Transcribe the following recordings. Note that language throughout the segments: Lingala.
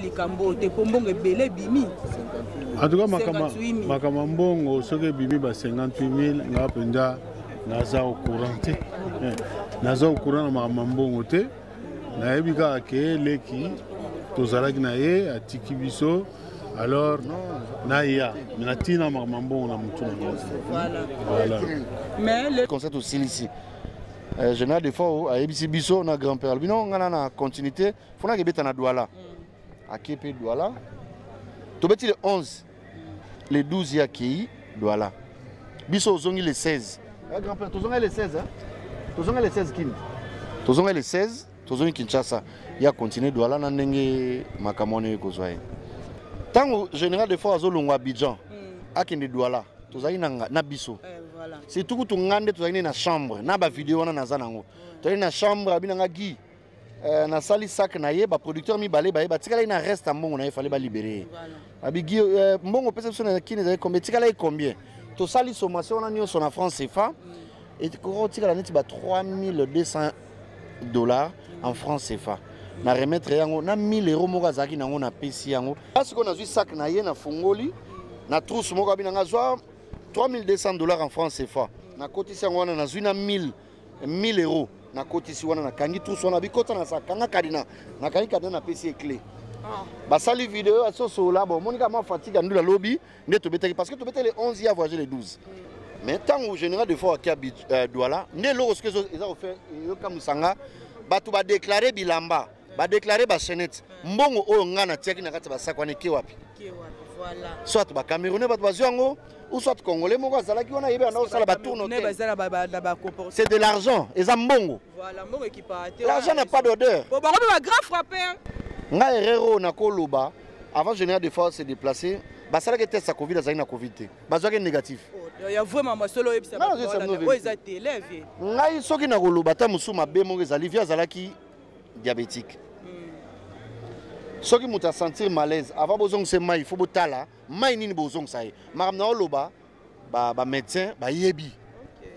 Likambo te pombongo ebele bimi. En tout cas makamambongo soki bimi ba 58 000 nga penza naza au courant te. Naza au courant na makamambongo te. Na ebika ke leki tozalaki na ye atiki biso alors na ya minatina makamambongo na mutu na voilà. Mais le concept aussi ici. Je n'ai des fois à ABC Biso, na grand-père. Bino, on a na continuité. Faut na gebeta na Douala. À Képé Douala. Tobeti le 11, le 12 ya Kei Douala. Biso zongi le 16. Grand-père, tozonga le 16 hein. Tozonga le 16 kin. Tozonga le 16, tozongi Kinshasa. Ya continuer Douala na ndenge makamone kozwaye. Tango général des fois azolongwa Abidjan. Akende Douala. Tozali na biso. Voilà. C'est tout que ngande tozali na chambre, na ba vidéo na naza nango. Tozali na chambre abina nga gi. Na sali sac na ye ba producteur mi balé ba tikala ina reste mbongo na ye fallait ba libérer. Voilà. Abi gi mbongo pesa biso na kine za combien tikala e combien. To sali sommation na nyo na France CFA et ko tikala neti ba $3200 en France CFA. Na remettre yango na 1000 € moko azaki nango na pesi yango. Parce qu'on a vu sac na ye na fungoli na trousse moko abina nga zwa $3200 en France CFA. Na kotisi yango wana na zwina 1000 €. Na kotisi wana na kangi tous wana bikota na sakanga kadina. Na kangi kadina na pesi clé. Ba sali vidéo aso sola bon monika ma fatigue ndula lobby nde to betaki parce que to beteli le 11 ya voyager le 12. Mais tant au général de fois à Douala, ne lo que ils ont fait yo kamusanga batu ba déclarer bilamba, ba déclarer ba chenette. Mbongo o ngana tiaki na kati ba sakwane ke wapi. Voilà. Soit ba Camerounais ba bazwango ou soit Congolais moko azalaki wana yebe na osala ba tourne. C'est de l'argent, ezambongo. Voilà, mbongo ekipate. L'argent n'a pas d'odeur. Bon, ba ba grand frappé. Nga errero na koloba avant général de force se déplacer, ba sala que test sa Covid azali na Covid te. Bazwaki négatif. Il y a vraiment ma solo ebisa ba. Ouais, ça t'élève. Nga soki na koloba ta musuma be mo ezali via azalaki diabétique. Soki muta sentir malaise avant bozong se mai faut botala mai nini bozong sa ye maram na oloba ba médecin ba yebi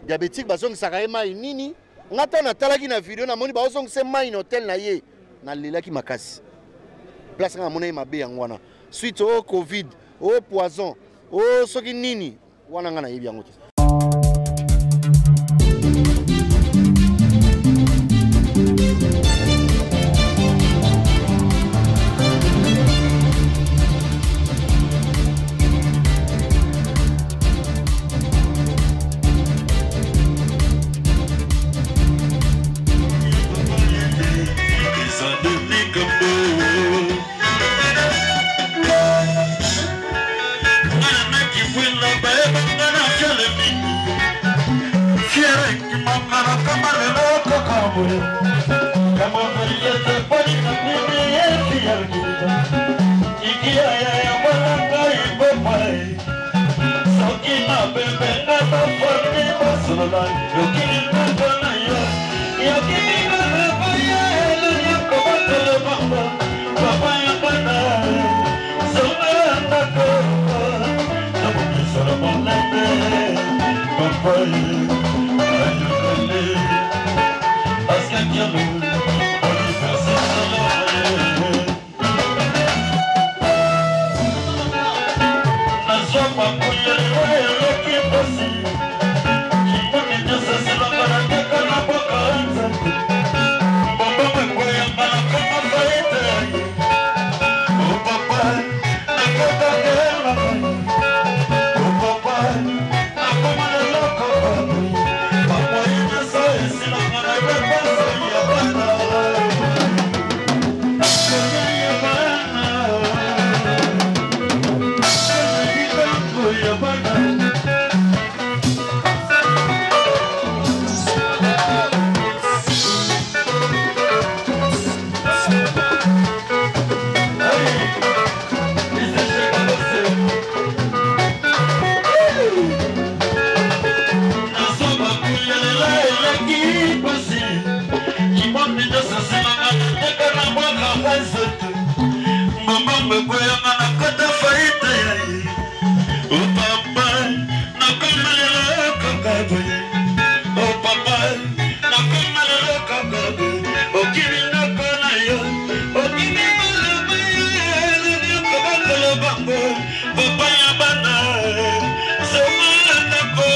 diabétique bazong saka mai nini ngata na talaki na video na moni ba ozong se mai na hotel na ye na lelaki makasi place nga mona mabe yango wana suite au covid au poison au soki nini wana nga na yebi yango. papa ya bana semanako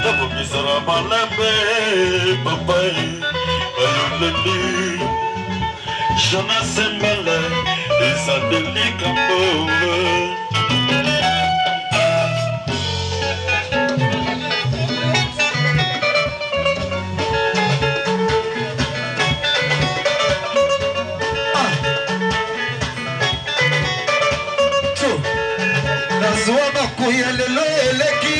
tabobisara malembe papa ayoleli Jonas Mbele ezadeli kambo Nazwana kuya lelo eleki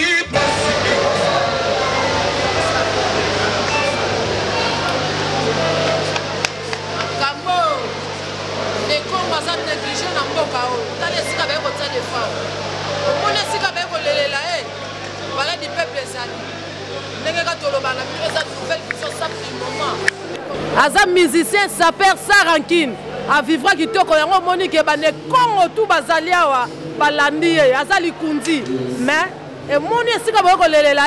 Kambo les Congo ça négligé na mboka o tale sika ba ko tsale fa o mona sika ba ko lelela voilà du peuple ezali ndenge ka toloba na bino eza nouvelle vision ça pour moment aza musicien sapeur sans rancune a vivra kitoko yango Monique bane Congo tout bazali awa balandi aza likundi mais et moni esika ba ko lelela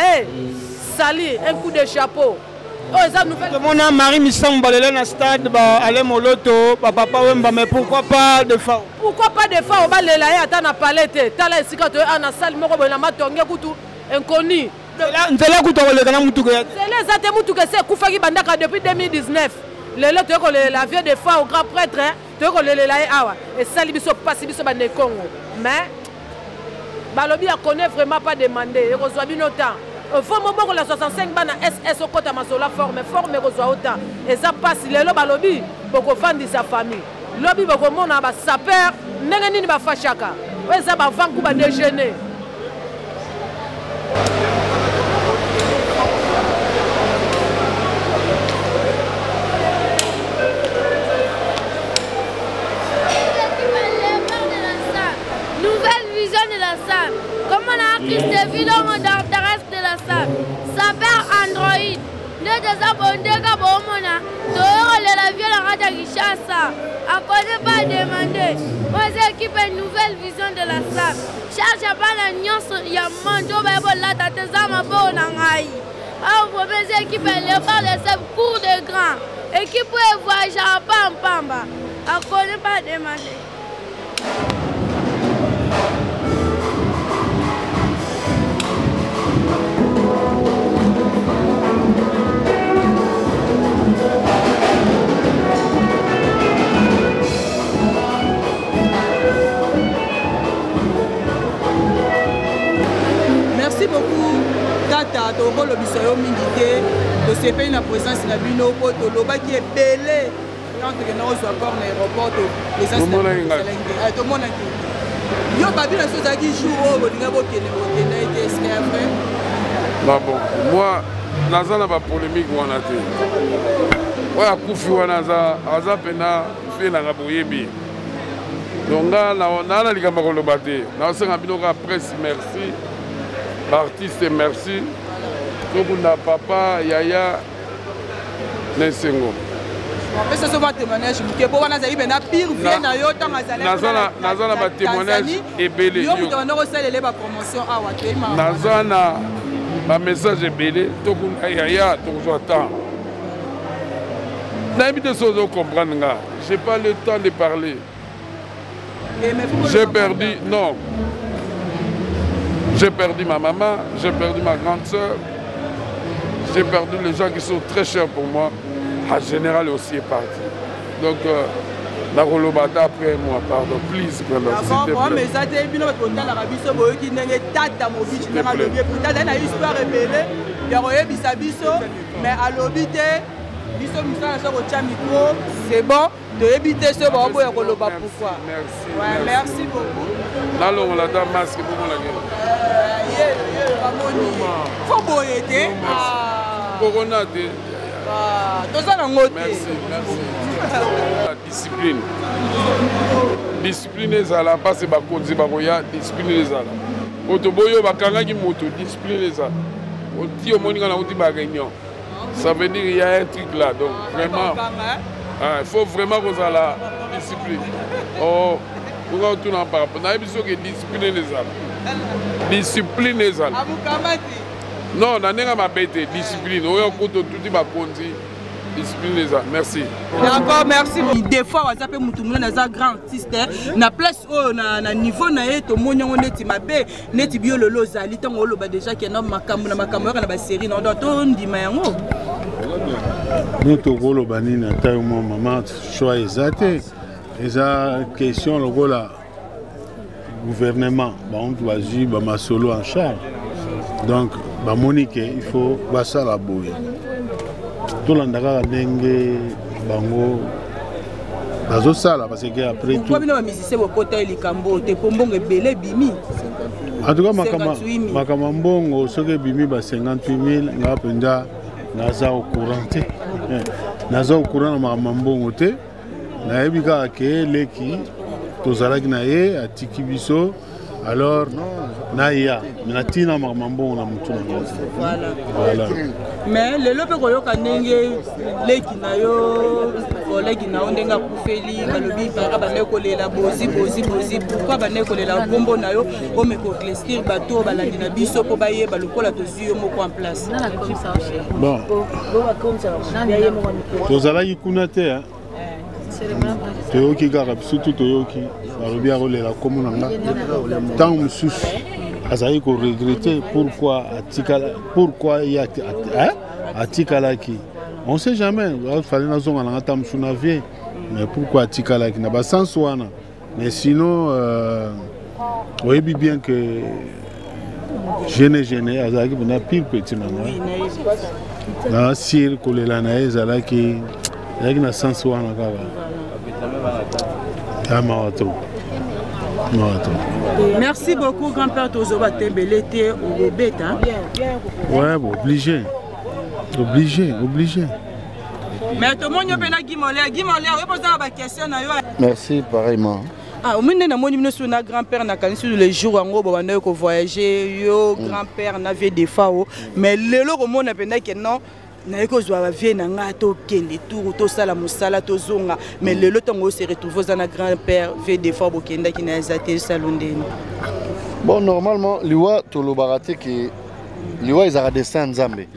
sali un coup de chapeau. Oh, ça nous fait. Mon nom Marie Missam Balele na stade ba aller moloto papa wemba mais pourquoi pas de fa? Pourquoi pas de fa? On va lelela ata na palette tala esika to ana salle moko bona matonge kutu inconnu. Nzela kutu ko na mutu ko ya. C'est les ate mutu que c'est kufaki bandaka depuis 2019. Lelo to ko la vieux de fa au grand prêtre to ko lelela awa et sali biso pasi biso ba ne Congo. Mais balobi a connaît vraiment pas demander et reçoit bino temps. Faut que la 65 bana SS au côté masola forme reçoit autant et ça passe les lobby lobby pour vendre sa famille lobby pour mona ba sapeur ndenge nini ba fashaka ouais ça ba vangu ba déjeuner. Nouvelle vision de la salle. Comme on a acquis des vidéos dans le reste de la salle. Ça perd Android. Ne désabonnez pas pour moi. Dehors, la vie la radio Kinshasa. À cause pas demander. Aux équipes une nouvelle vision de la salle. Cherche pas la nuance. Il y a manjo bébé là dans tes armes pour n'engager. Ah, vous pouvez équipe les balles de cours de grand. Équipe voyage à Pamba. À cause pas demander. Merci beaucoup Tata Toko Lobisoyo Mindité de se payer la présence de la Bino Poto Loba qui est belé quand tu es dans l'aéroport les tout le monde yo babi na chose qui joue au bolinga bokene bokene est-ce que après bah bon moi nazana ba polémique wana te oya kufi wana za pena fait na boyebi donc na likamba ko lobate na senga bino ka presse merci artiste merci tokunda papa yaya Nesengo. Mais ce sont des témoignages qui pour wana zali bena pire vie na yo tanga zala nazana ba témoignage ebele yo muto na rosalele ba promotion awa te ma nazana ba message ebele tokunda yaya tozwa temps na ebite sozo comprendre nga j'ai pas le temps de parler j'ai perdu non j'ai perdu ma maman, j'ai perdu ma grande soeur, j'ai perdu les gens qui sont très chers pour moi. En général aussi est parti. Donc, la Rolobata après moi, pardon, please, s'il te plaît. Mais ça, c'est bien parce qu'on a la Rabiso qui n'est pas ta mobile, tu n'as pas le bien. Peut-être une histoire révélée, il y a un bisabiso, mais à l'obité, c'est bon de éviter ce bon pour Roloba. Pourquoi? Merci. Ouais, merci beaucoup. Là, on a un masque pour la gueule. Faut boyer. Corona. Merci. La discipline. Discipline est là, pas c'est bakonzi bakoya, discipline est là. Otoboyo bakanga ki moto, discipline est là. Oti omoni kana oti ba réunion. Ça veut dire qu'il y a un truc là, donc vraiment, il faut vraiment qu'on ait la discipline. Oh, pourquoi tout n'en parle pas? On a besoin de discipline les âmes. Discipline les âmes. Non, on a pas bête discipline. On a tout ma conti. discipline ça. Merci. D'accord, merci. Des fois, on s'appelle Moutoumou, on a un grand artiste. Na place na niveau na eto monyo on est mabe, neti bio lolo zali tant on loba déjà que na makambo na ba série na doto ndima yango. Notre rôle bani na taille maman choix exact. Eza question le rôle gouvernement, on doit jouer ma solo en charge. Donc Monique, il faut ça la boue. Tout le monde a dengue bango. Dans ça là parce que après tout. Pourquoi nous musicien au côté les cambo te pombongo belé bimi. En tout cas makamambongo soke bimi ba 58 000 nga penda naza au courant te. Naza au courant makamambongo te. Na ebika ke leki tozalaki na ye atiki biso. Alors, Naya, Minatina Mambo, voilà. Mais le lope koyoka ndenge leki na yo koleki na ondenga kufeli balobi para banekolela bozi pourquoi banekolela bombo na yo omeko clestir bato balandi na biso po baye balokola tozi yo moko en place. Bon. Tozalaki kuna te hein. Toyoki kaka surtout toyoki balobi akolela komo nanga tant mosusu azali ko regretter pourquoi il y a atikalaki on sait jamais il fallait nazonga nanga tant mosusu na vie mais pourquoi atikalaki na ba sens wana mais sinon oyebi bien que jeune azalaki na pile petit nanga na sir kolela na ezalaki avec na sens wana kaka. Merci beaucoup grand-père Tozoba Tembelete au Beta. Ouais, obligé. Mais tout le monde peut la question. Merci pareillement. Ah, au moment où nous avons grand-père na kanisi le jour où on a voyager, yo grand-père n'avait des fois, mais le jour où on a pensé que non. Na ekozwa vie na ngato kende tour to sala musala to zonga mais le lotongo se retrouve dans grand-père vie des fois bokenda ki na ezate salondeni. Bon normalement liwa to lobarate que liwa ezara destin nzambe.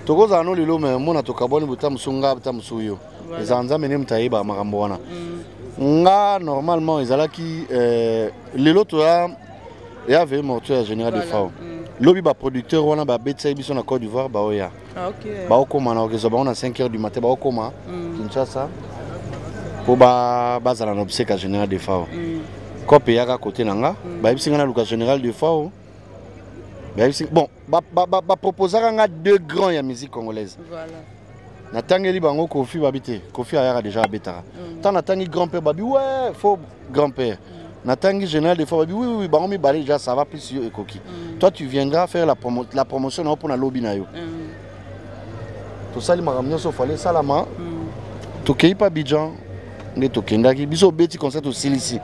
Tokoza no lilo mais mona to kaboni butam sunga butam suyo. Ezanzambe ne mtaiba makambo wana. Nga normalement ezalaki lelo to ya ve mortuaire général de Fao. Lobby ba producteur wana ba betsa biso na Côte d'Ivoire ba oya. Ah OK. Ba okoma na okezo ba on 5 h du matin ba okoma Kinshasa. Po ba bazala na obsèque général de Fao. Kope yaka côté nanga ba bisinga na luka général de Fao. Ba bisinga bon ba proposer nga deux grands ya musique congolaise. Voilà. Na tangeli bango Kofi babité. Kofi ayaka déjà betara. Tant na tangi grand-père babi ouais, faut grand-père. Natangi général de fois oui bah on mi balé déjà ça va plus sur ekoki. Toi tu viendras faire la promotion pour na lobby na yo. To sali makamnyo so fallait salama. To kei pa Abidjan ne to kendaki biso beti concert au Silisi.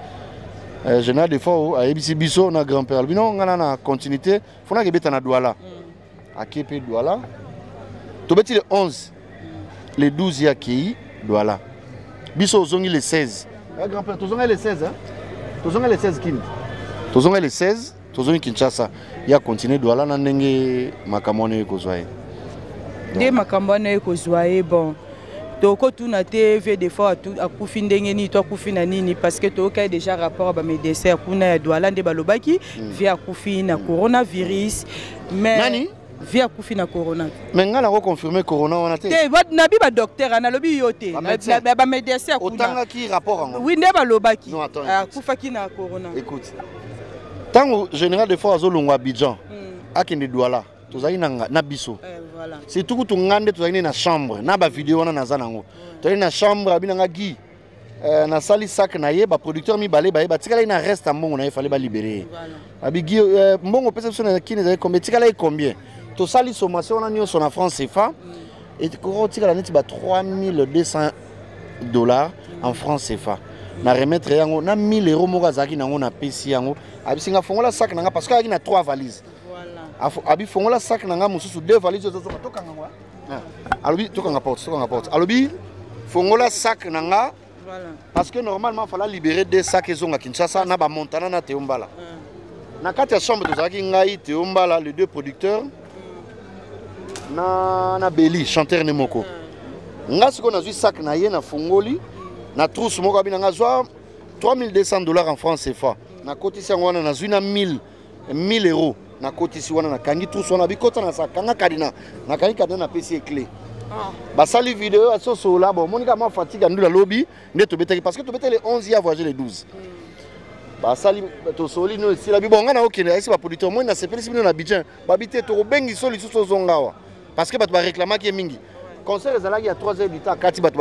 Général de fois a ebisi biso na grand-père bino ngana na continuité fona ke beta na Douala. A Kepe Douala. To beti le 11 le 12 ya kei Douala. Biso zongi le 16. Grand-père to zongi le 16 hein. Tozonga le 16 kini. Tozonga le 16, tozonga Kinshasa. Ya continuer Douala na ndenge makamone ekozwaye. De makamone ekozwaye bon. Toko tuna TV des fois akufi ndenge ni to akufi na nini parce que toka déjà rapport ba médecin kuna ya Douala nde balobaki via akufi na coronavirus mais nani via akufi na corona. Mais ngala ko confirmer corona wana te. Te nabi ba docteur analobi yote. Ba médecin kuna. Otanga ki rapport ngo. Oui nde balobaki. Akufaki na corona. Écoute. Tango général de fois azolongwa Abidjan. Akende Douala. Tozali na biso. Voilà. C'est tout to ngande tozali na chambre. Na ba vidéo wana naza nango. Tozali na chambre abinanga gi. Na sali sac na ye ba producteur mi balé ba tikala ina reste mbongo na ye fallait ba libérer. Abigi mbongo pesa biso na kini za combien tikala e combien. To sali sommation on a mis sur la France CFA et tu as 3200 $ en francs CFA. Na remettre yango na 1000 € moka zaki nango na pesi yango abisinga fongola sac nanga parce que il y a 3 valises. Voilà. Abi fongola sac nanga mususu 2 valises zo toka ngwa. Alobi toka porte. Alobi fongola sac nanga. Voilà. Parce que normalement il fallait libérer des sacs zonga Kinshasa na ba Montana na Teombala. Na kati ya chambre to zaki ngai Teombala les deux producteurs. Na Beli chanteur Nemoko nga siko nazwi sac na ye na fungoli na trousse moko abi nga zwa $3200 en francs CFA na kotisi yango wana nazwi na 1000 euros na kotisi wana na kangi trousse wana bikota na sac kanga kadina na kangi kadina na pesi clé basali vidéo aso sola bon monika ma fatigue ndula lobby nde to betaki parce que to beteli le 11 ya voyager le 12 basali to soli no sila bibonga na okende esi ba producteur mo na sepelisi bino na Abidjan babite to bengi soli suso zongawa parce que batu ba réclama ki mingi concert ezalaki ya 3 heures du temps kati batu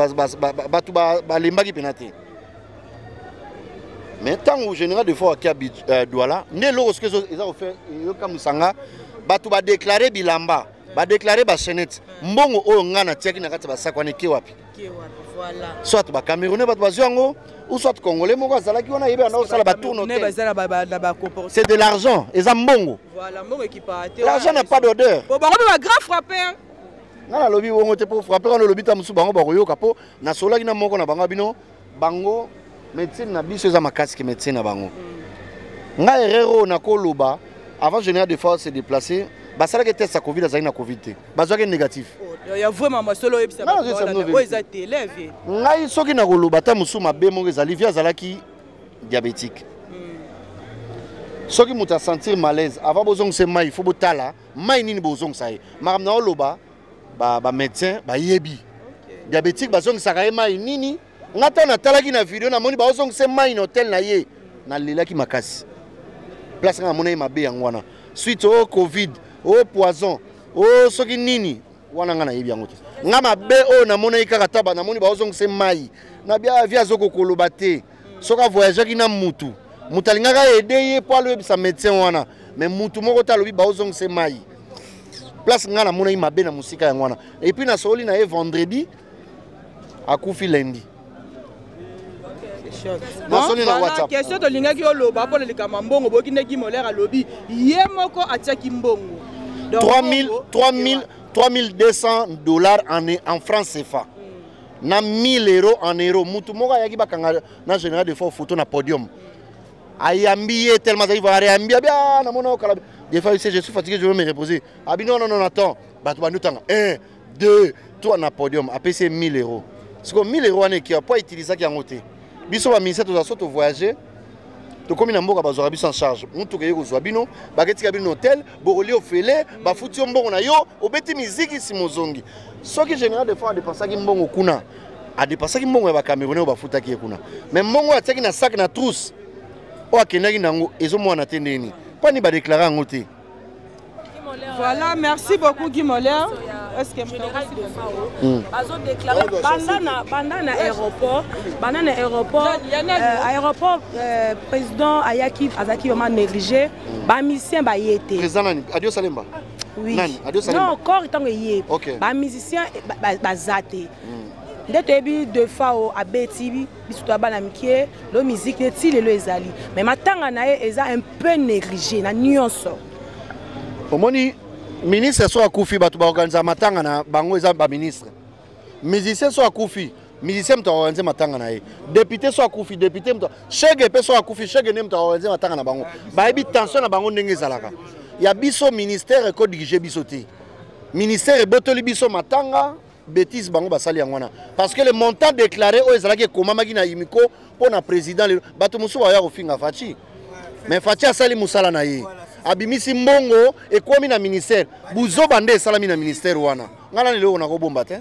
ba lembaki penate mais tant au général de fois ki Douala ne lo ce que ils ont fait yo kamusanga batu ba déclarer bilamba ba déclarer ba chenette mbongo oyo ngana tiaki na kati ba sakwane ki wapi voilà soit ba camerounais batu ba zwango ou soit congolais moko azalaki wana yebe na osala ba tourne c'est de l'argent eza mbongo voilà mbongo ekipate l'argent n'a pas d'odeur bon ba grand frappeur ngana lobi wongo te pour frapper on lobi ta musu bango ba koyoka po na solaki na moko na bango bino bango médecine na biso eza makasi ke médecine na bango nga erreur na koloba avant général de force se déplacer basalaki test ya covid azali na covid te bazwaki négatif ya vraiment masolo ebisa ba o eza élève ngai soki na koloba ta musu mabe moko ezali via azalaki diabétique soki muta sentir malaise avant bozongisa mai il faut botala mai nini bozongisa ye makambo na oloba ba médecin ba yebi diabétique bazongisaka ye mai nini ngata na talaki na vidéo na moni bazongisa mai na hôtel na ye na lelaki makasi place nga mona ye mabe yango wana suite au covid au poison au soki nini wana nga na yebi yango te nga mabe o na mona ye kaka taba na moni bazongisa mai na bia via zoko koloba te soka voyagaki na mutu mutalingaka aider ye po aloyebisa médecin wana mais mutu moko ta lobi bazongisa mai place nga na mona ye mabe na musika yango wana et puis na soli na ye vendredi akufi lundi question tolingaki oloba mpo na likama mbongo bokindeki molere alobi ye moko atiaki mbongo $3200 en francs CFA na 1000 euros en euros mutu moko ayaki bakanga na général de fois photo na podium ayambi ye tellement ça va ayambi bien na mona okala des fois je suis fatigué je veux me reposer abi non attends batu bandu tanga 1 2 3 na podium apesi 1000 euros parce que 1000 euros ane qui a pas utilisé qui en côté biso ba ministère to to voyager to komi na mboka bazora biso en charge mutu ke yeko bino baketika bino hôtel boroli ofele ba futi mbongo na yo obeti muziki simozongi soki général de fois dépensaki mbongo kuna a dépensaki mbongo ya ba camerounais ba futaki kuna mais mbongo ataki na sac na trousse o akendaki nango ezomwana te ndeni pas ni ba déclarer ngo te. Voilà, merci beaucoup Guy Moller. Est-ce que général de FAO bazo déclarer bandana aéroport président Ayaki Azaki Oma négligé ba musicien ba yété président nani Adio Salemba oui nani Adio Salemba non encore tango yé ba musicien ba zaté ndete bi de FAO abeti bisuto bana mikie lo musique neti le ezali mais matanga na ye eza un peu négligé na nuance omoni ministre so akufi batu ba organiser matanga na bango eza ba ministre musicien so akufi musicien mto organiser matanga na ye député so akufi député mto chege pe so akufi chege ne mto organiser matanga na bango ba ebi tension na bango ndenge ezalaka ya biso ministère ko diriger biso te ministère botoli biso matanga bêtise bango basali yangwana parce que le montant déclaré o ezalaki komamaki na Yimiko pour na président batu musu ba ya kofinga Fachi mais Fachi asali musala na ye abimisi mbongo ekomi na ministère buzo bande salami na ministère wana ngala lelo na ko bomba te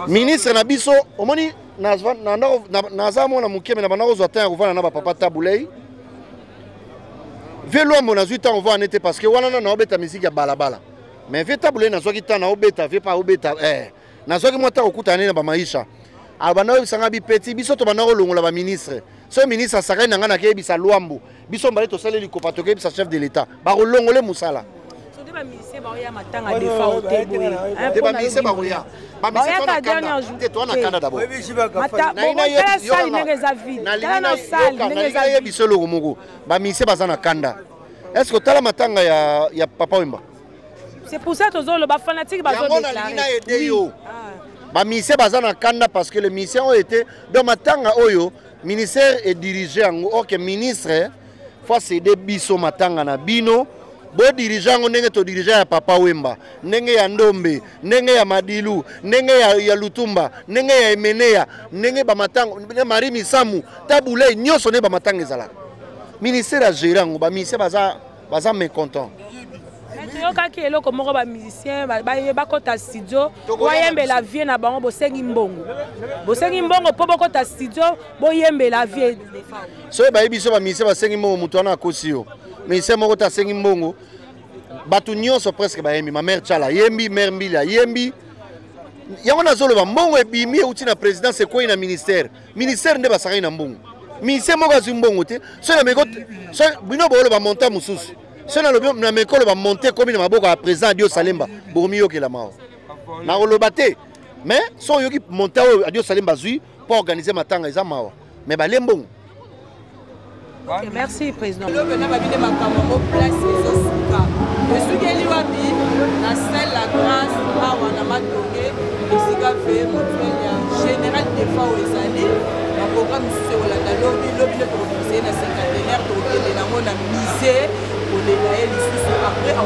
ministre na biso omoni naza mona mukeme na bana kozwa temps kovana na ba papa tabulei velo mona zuita on va en été parce que wana na obeta musique ya balabala mais ve tabulei na zwaki temps na obeta ve pa obeta na zwaki mota okutana na ba maisha abana obisanga bi petit biso to bana kolongola ba ministre ce ministre asaka na ngana ke bisa luambu biso mbale to saleli ko patoke bisa chef de l'état ba kolongole musala so de ba ministre ba ya matanga de FAO te boy de ba ministre ba ya ba ministre to na kanda te to na kanda d'abord na ina salle nengeza vide na salle nengeza vide biso lo moko ba ministre baza na kanda est-ce que tala matanga ya papa Wemba c'est pour ça que zo ba fanatique ba zo déclarer ba ministre baza na kanda parce que le ministère ont été dans matanga oyo ministère est dirigé en ok ministre faut céder biso matanga na bino bo dirigeant ndenge to dirigeant ya Papa Wemba, ndenge ya Ndombe, ndenge ya Madilu, ndenge ya Lutumba, ndenge ya Emenea, ndenge ba matango, Marie Misamu, Tabulei nyonso ne ba matanga ezala. Ministère a géré ngo ba ministère baza mécontent. Yoka ki eloko moko ba musicien ba kota studio boyembe la vie na bango bosengi mbongo po bokota studio boyembe la vie so ba yebiso ba musicien basengi mbongo mutu wana akosi yo musicien moko ta sengi mbongo batu nyonso presque ba yembi ma mère Chala yembi mère Mbila yembi yango nazoloba mbongo ebimi euti na présidence ekoi na ministère nde basaka na mbongo musicien moko azwi mbongo te so na meko so bino boloba monta mususu. Si on a le mécole va monter comme il m'a beaucoup à présent Dieu Salemba pour mieux que la mort. Na le batté mais son yogi monter à Dieu Salemba zui pour organiser ma tanga za mao. Mais ba lembon. OK, merci président. Le bena ba bine makambo place ezosika. Esugeli wapi na salle la grâce awa na matonge esika fe motuelia général des fois ezali na programme sur la lobi le professeur na cinquantenaire to kele na mona musée. Après, on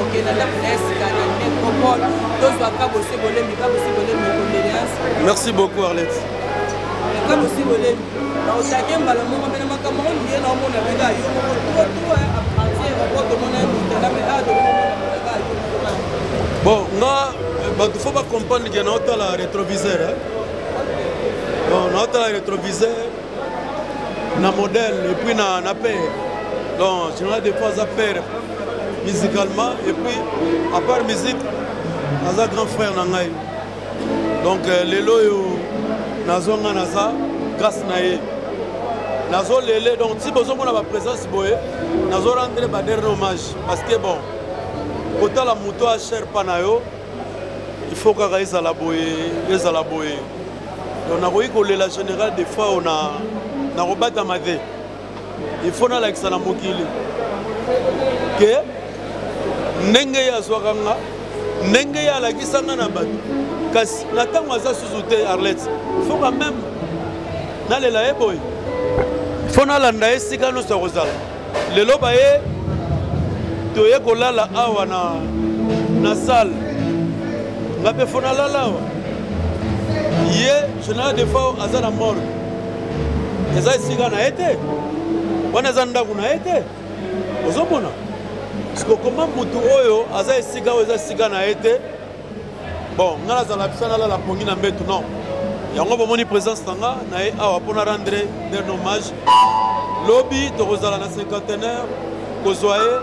merci beaucoup Arlette. Bon, il faut pas comprendre qu'il y a un rétroviseur. On a un rétroviseur, un modèle et puis un appel. Donc, je n'ai pas à faire musicalement et puis, à part musique, j'ai un grand frère Nangaï. Donc, les loyaux, Nazo Nanaza, grâce Naé. Nazo Lele, donc si besoin de ma présence, Nazo rendre un dernier hommage. Parce que bon, quand la moto a cher Panayo, il faut qu'elle soit la boye. Donc, on a vu que la générale, des fois, on a rebattu ma vie. Il faut que ça soit mokili. Que ndenge ya zwakanga ndenge ya la kisanga na batu kasi natango za suzute Arlette faut quand même na lela eboy faut na landa esika no so kozala lelo baye to ye kolala awa na salle ngape faut na lala awa ye général des fois azana mort eza esika na été wana zanda kuna été ozomona parce que comment mutu oyo aza esika oyo eza sika na été bon ngala zala pisana la pongi na mbetu non yango bomoni présence tanga na e awa pona rendre dernier hommage lobby to kozala na cinquantenaire kozwaye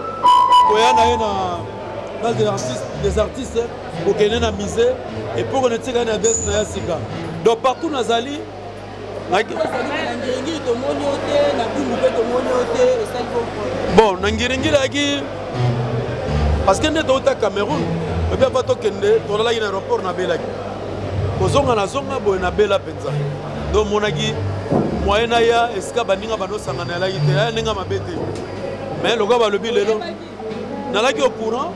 koya na ye na des artistes kokene na musée et pour ne tika na des na ya sika donc partout nazali bon, Nangiringiragi, parce que nous sommes au Cameroun, nous sommes à l'aéroport na Belagi. Kozonga na zonga boy na Bela penza. Donc monagi moyena ya eska baninga bano sangana la ite ya ninga mabete. Mais le gars va le bilelo. Na la ki au courant,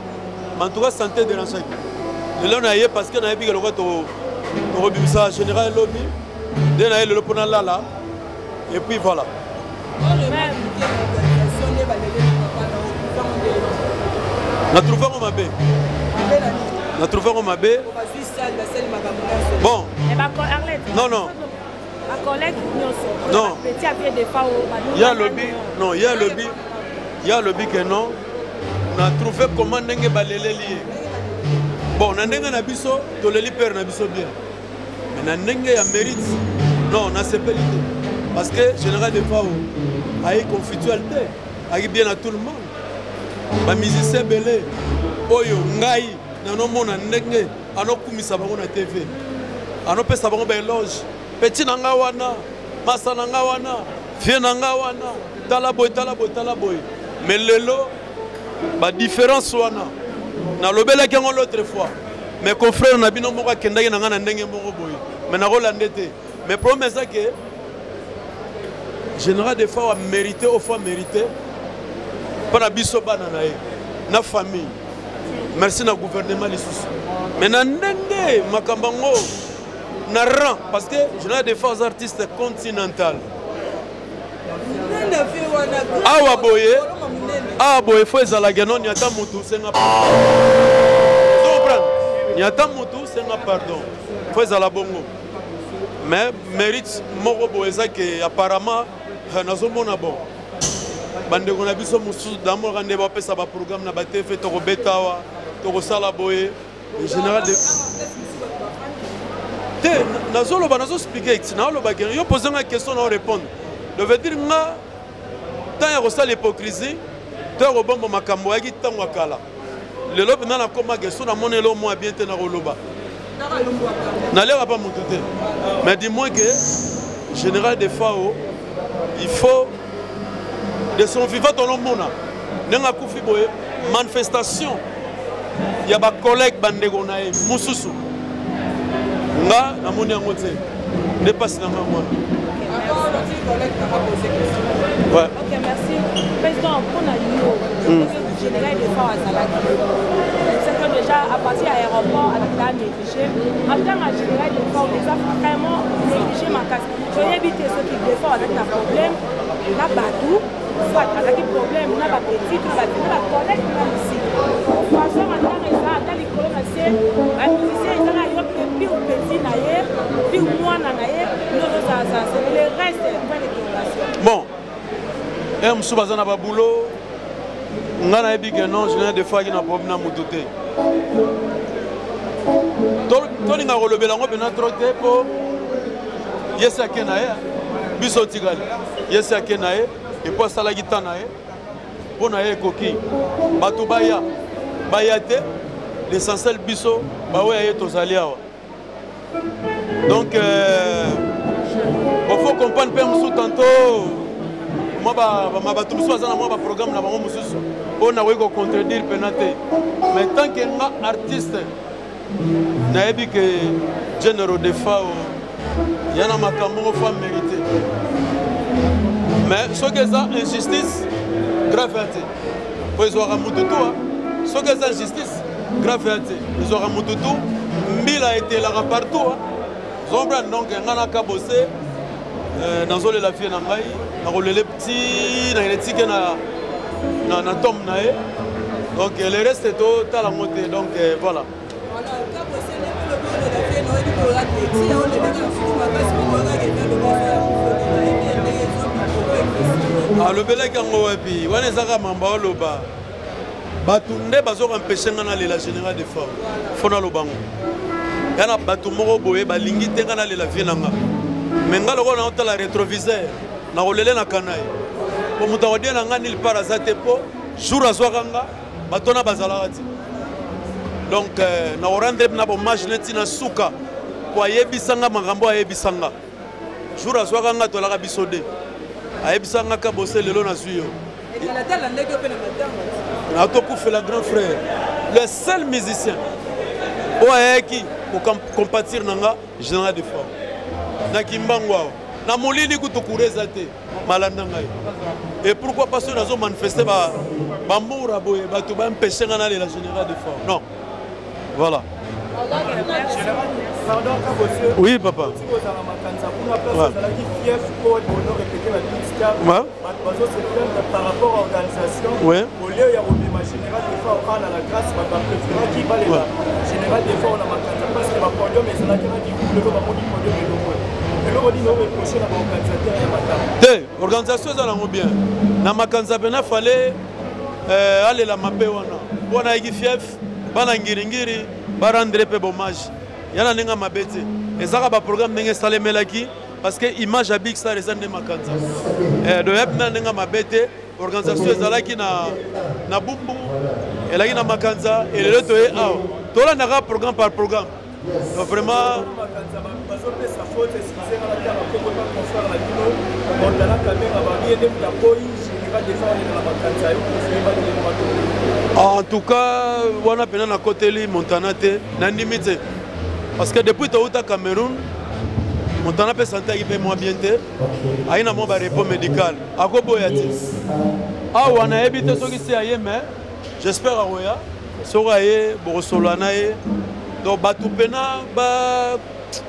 en tout cas santé de l'enchaînement. Le là na yé parce que na yebi que le gars to rebimisa général lobby. Dès là le pona là et puis voilà. Na trouvé on m'a bé. Na trouvé on m'a bé. Bon. Non non. Non. Il y a le lobby. Non, il y a le lobby. Il y a le lobby que non. Na trouvé comment ndenge balele lié. Bon, na ndenge na biso, to le li père na biso bien. Mais na ndenge ya mérite. Non, na sepelité. Parce que général de Fao a eu conflictualité, a eu bien à tout le monde. Les musiciens belé, Oyo, Ngai, Nanomona, Nenge, Ano Kumisa Bango na TV. Ano Pesa Bango Beloge, Petit Nangawana, Massa Nangawana, Vieux Nangawana, Talaboy, Talaboy, Talaboy. Mais le lot, la différence wana. Na lobela kango l'autre fois. Mes confrères na bino moko kendaki na ngana ndenge moko boy. Mais na rolandete. Mais problème c'est que général des fois a mérité au fois mérité par la biso bana na famille. Merci na gouvernement les sous. Mais na ndenge makambango na rang parce que général des fois aux artistes continental. awa boye fo ezalaka non nyata mutu senga nyata mutu senga pardon fo ezala bongo mais mérite moko boye eza ke apparemment nazomona bon bandeko na biso mosusu damoka nde bapesa baprogramme na batefe tokobeta awa tokosala boye général de te nazoloba nazospike naolobaki yo pose nga question na orépondre de veut dire nga tant ya kosala hypocrisie to ya kobomba makambo yaki ntango ya kala lelo mpena nakoma question namoni elo mwa bien te na koloba naleka pa motu te mais du moins que général de fao il faut de son vivant tolomona ndenge akufi boye manifestation ya bacollègue bandeko na ye mosusu nga namoni yango te nde pasi na nga mwana. Ok, merci. Président, pour nous, général de fois à Salaki, c'est que déjà à partir de l'aéroport, avec la négligé, en tant que général de fois, on les a vraiment négligé ma casse. Je vais éviter ceux qui des fois avec un problème, là, bateau, soit avec un problème, on a pas petit, on a pas collègue, on a ici. De toute façon, en tant que ça, dans les collègues, un musicien, il y a plus ou petit naïe, plus ou moins naïe, nous, ça, c'est le reste, point d'interrogation. Bon. Et je suis dans un boulot, je suis dit que non, je n'ai pas de fois qui n'a pas problème à m'outer. Tony n'a relevé la robe, il n'a trop de pour yes à Kenae, biso tigali, yes à Kenae, et pour ça la guitare nae, pour nae coquille, batubaya, bayate, l'essentiel biso, baoué aye tozaliawa. Donc, il faut comprendre que tantôt. Moi, je suis un programme on a contredire pénaté. Mais tant que un artiste, je sais que généraux de FAO, il y a un femme mérité. Mais ce qui est injustice, grave. Ils ont ramené tout. Ce qui est injustice, grave. Ils ont ramené tout. Mille a été là partout. Ils ont pris donc un bossé. Dans la vie na ngai na rolele petit na éthique na tom nae donc le reste tout à la montée donc voilà le belek yango wapi wana ezaka mamba oloba batu nde bazo empêcher ngana la général de forme fona lobango yana batu moko boye balingi te ngana la vie nanga mais nga loko na la rétroviseur na rolele na kanai po mutawadie na ngani parazate po jour azwakanga batona bazalati donc na rendre na hommage neti na suka po ayebisanga makambo ayebisanga jour azwakanga to la bisode ayebisanga ka bosé lelo na zuyo na to pour la grand frère le seul musicien oayeki pour compatir nanga général de forme na kimbango na molili kutukureza te malanda ngai et pourquoi parce que nous avons manifesté ba moura boye batu ba empêcher ngana la général de forme non voilà oui papa par rapport à l'organisation au lieu ya robima général de forme à la grâce ba préféré qui va les général de forme na makanza parce que ba podium mais ça la qui le ba moni podium de organisation ezala bien na makanza pena fallait aller la mape wana wana iki fief bana ngiringiri barandre pe hommage yana ninga mabete ezaka ba programme ndenge salemelaki parce que image à big star ezande makanza do yapna ninga mabete organisation ezalaki na bumbu elaki na makanza elelo toye awa tolandaka programme par programme donc vraiment en tout cas wana pena na côté li Montana te na limite parce que depuis Touta Cameroun Montana peut santé qui moins bien te aina mo ba repos médical akoboyati wana ebite soki se aye mais j'espère awoya soraye borosolana ye donc batu pena ba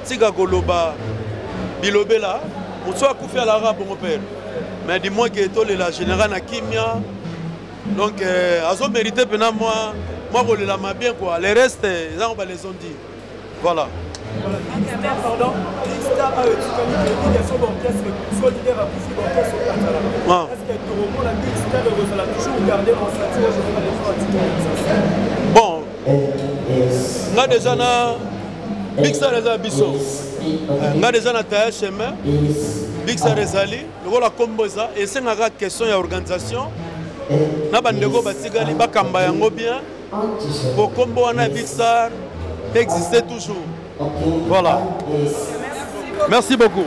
tika koloba bilobela moto akufi ala rap mon père mais dis-moi que tout la général na kimia donc azo mérité pena moi je la m'a bien quoi les restes ils ont les ont dit voilà. Pardon, Bixstar a l'éducation d'orchestre, solidaire à Bouffy d'orchestre au Canada. Est-ce que tu remontes la Bixstar de Rosala toujours garder mon statut au général des fois? Bon, on a déjà na Bixstar les abisso. On a déjà na taille chemin. Bixstar les ali, le rôle à combosa et c'est une question d'organisation. Na bandeko batigali bakamba yango bien. Pour combo on a Bixstar existait toujours. Voilà. Merci beaucoup.